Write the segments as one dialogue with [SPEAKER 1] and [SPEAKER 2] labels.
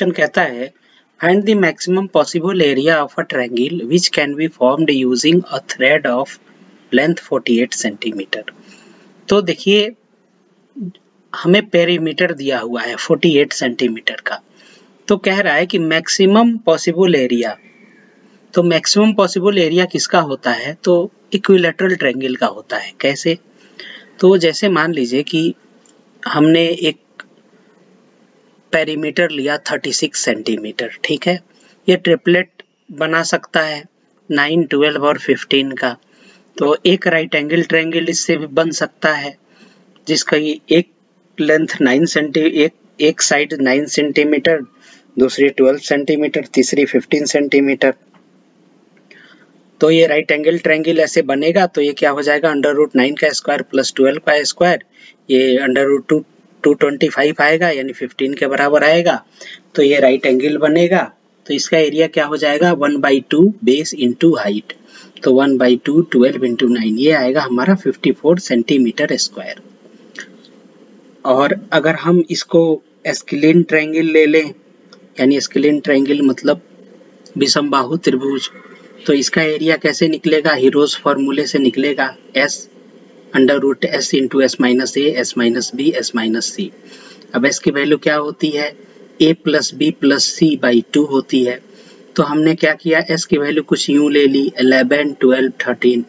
[SPEAKER 1] Question कहता है find the maximum possible area of a triangle which can be formed using a thread of length 48 centimetre. तो देखिए हमें perimeter दिया हुआ है 48 सेंटीमीटर का, तो कह रहा है कि मैक्सिमम पॉसिबल एरिया। तो मैक्सिमम पॉसिबल एरिया किसका होता है? तो इक्विलैटरल ट्रायंगल का होता है। कैसे? तो जैसे मान लीजिए कि हमने एक पेरीमीटर लिया 36 सेंटीमीटर, ठीक है। ये ट्रिपलेट बना सकता है 9, 12 और 15 का। तो एक राइट एंगल ट्रायंगल इससे भी बन सकता है जिसका एक लेंथ 9 सेंटीमीटर, एक साइड 9 सेंटीमीटर, दूसरी 12 सेंटीमीटर, तीसरी 15 सेंटीमीटर। तो ये राइट एंगल ट्रायंगल ऐसे बनेगा। तो ये क्या हो जाएगा, √9 का स्क्वायर प्लस 12 का स्क्वायर, ये √225 आएगा यानी 15 के बराबर आएगा। तो ये राइट एंगल बनेगा। तो इसका एरिया क्या हो जाएगा, 1/2 बेस इंटू हाइट। तो 1/2 12 इंटू 9 ये आएगा हमारा 54 सेंटीमीटर स्क्वायर। और अगर हम इसको एस्केलिन ट्रायंगल ले लें, यानी एस्केलिन ट्रायंगल मतलब विषमबाहु त्रिभुज, तो इसका एरिया कैसे निकलेगा, हीरोज फॉर्मूले से निकलेगा, S into S minus A, S minus B, S minus C. अब S की वैल्यू क्या होती है, A plus B plus C by 2 होती है। तो हमने क्या किया, S की वैल्यू कुछ यूं ले ली, 11, 12, 13।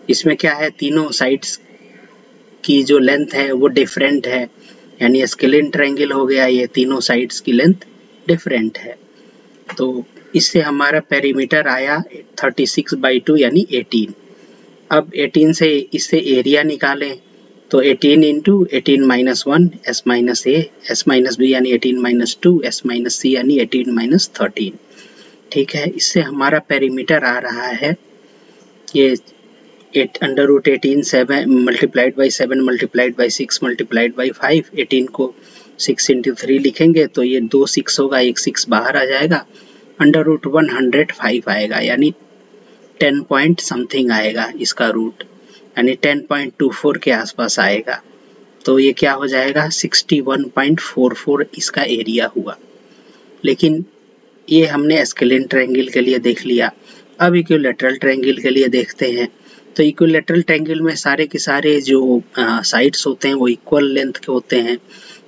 [SPEAKER 1] इसमें क्या है, तीनों साइड्स की जो लेंथ है वो डिफरेंट है, यानी एस्केलिन ट्रायंगल हो गया, ये तीनों साइड्स की लेंथ डिफरेंट है। तो इससे हमारा पेरीमीटर आया 36/2 यानी 18। अब 18 से इससे एरिया निकालें, तो 18 into 18 minus 1, S minus A, S minus B यानी 18 माइनस 2, S माइनस सी यानी 18 माइनस 13। ठीक है, इससे हमारा पेरीमीटर आ रहा है ये √18 7 multiplied by 7 multiplied by 6 multiplied by 5। 18 को 6 इंटू 3 लिखेंगे तो ये 2 6 होगा, एक 6 बाहर आ जाएगा, √105 आएगा यानी 10 पॉइंट समथिंग आएगा इसका रूट, यानी 10.24 के आसपास आएगा। तो ये क्या हो जाएगा, 61.44 इसका एरिया हुआ। लेकिन ये हमने एस्केलिन ट्रायंगल के लिए देख लिया। अब इक्विलैटरल ट्रायंगल के लिए देखते हैं। तो इक्विलैटरल ट्रायंगल में सारे के सारे जो साइड्स होते हैं वो इक्वल लेंथ के होते हैं।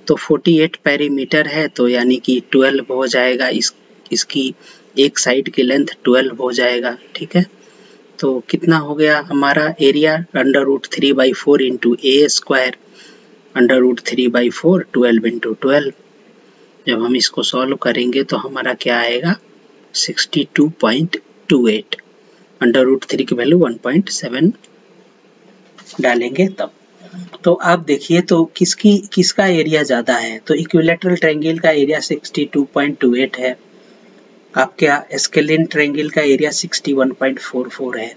[SPEAKER 1] तो 48 पेरीमीटर है, तो यानी कि 12 हो जाएगा, इसकी एक साइड की लेंथ 12 हो जाएगा। ठीक है, तो कितना हो गया हमारा एरिया, √3/4 इंटू ए स्क्वायर, √3/4 12 इंटू 12। जब हम इसको सॉल्व करेंगे तो हमारा क्या आएगा, 62.28। √3 की वैल्यू 1.7 डालेंगे तब। तो आप देखिए तो किसका एरिया ज़्यादा है, तो इक्विलैटरल ट्रायंगल का एरिया 62.28 है, आपके एस्केलिन ट्रायंगल का एरिया 61.44 है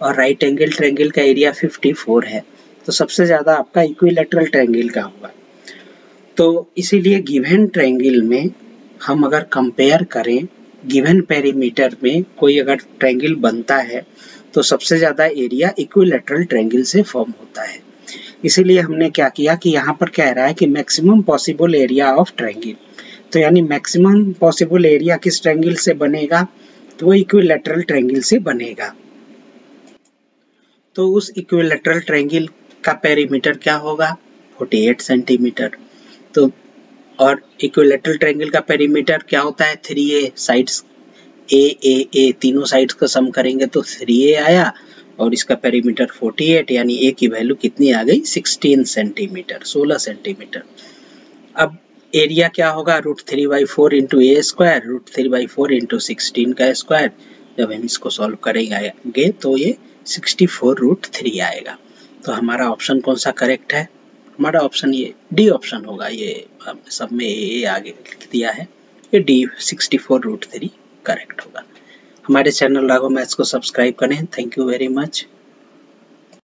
[SPEAKER 1] और राइट एंगल ट्रायंगल का एरिया 54 है। तो सबसे ज़्यादा आपका इक्विलैटरल ट्रायंगल का होगा। तो इसीलिए गिवन ट्रायंगल में हम अगर कंपेयर करें, गिवन पेरीमीटर में कोई अगर ट्रायंगल बनता है तो सबसे ज़्यादा एरिया इक्विलैटरल ट्रायंगल से फॉर्म होता है। इसीलिए हमने क्या किया कि यहाँ पर कह रहा है कि maximum possible area of triangle, तो यानी मैक्सिमम पॉसिबल एरिया किस ट्रायंगल से बनेगा, तो वो इक्विलैटरल ट्रायंगल से बनेगा। तो उस इक्विलैटरल ट्रायंगल का पेरीमीटर क्या होगा, 48 सेंटीमीटर। तो और इक्विलैटरल ट्रायंगल का पेरीमीटर क्या होता है, 3a, साइड्स ए तीनों साइड्स का सम करेंगे तो 3a आया और इसका पेरीमीटर 48, यानी a की वैल्यू कितनी आ गई, 16 सेंटीमीटर, 16 सेंटीमीटर। अब एरिया क्या होगा, √3/4 इंटू ए स्क्वायर, √3/4 इंटू 16 का स्क्वायर। जब हम इसको सॉल्व करेंगे तो ये 64√3 आएगा। तो हमारा ऑप्शन कौन सा करेक्ट है, हमारा ऑप्शन ये डी ऑप्शन होगा। ये सब में ए आगे लिख दिया है, ये डी 64√3 करेक्ट होगा। हमारे चैनल राघव मैथ्स को सब्सक्राइब करें। Thank you very much.